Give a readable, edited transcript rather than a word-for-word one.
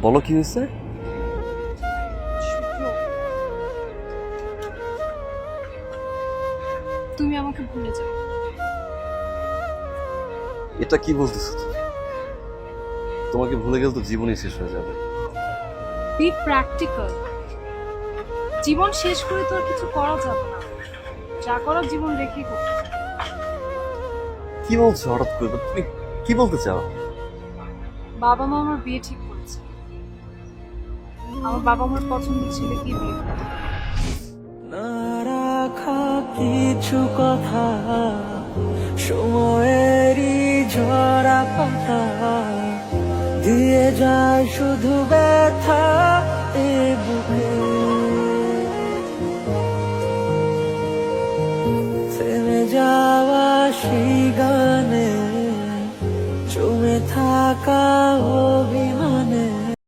বলো কি হয়েছে? তুমি আমাকে ভুলে যাও। এটা কি বলতেছো তুমি? তোমাকে ভুলে গেলে তো জীবনই শেষ হয়ে যাবে। B practical. জীবন শেষ করে তো আর কিছু করা যাবে না, যা করার জীবন রেখেই করতে হবে। কি বলছো হঠাৎ করে? তুমি কি বলতে চাও? বাবা মা আমার বিয়ে ঠিক করেছে। আমার বাবা আমার পছন্দের ছেলেকেই বিয়ে করবে। না রাখা কিছু কথা সময়েরই ঝরা পাতা দিয়ে যায় শুধু ব্যথা এ বুকে থেমে যাওয়া সেই গানে জমে থাকা অভিমান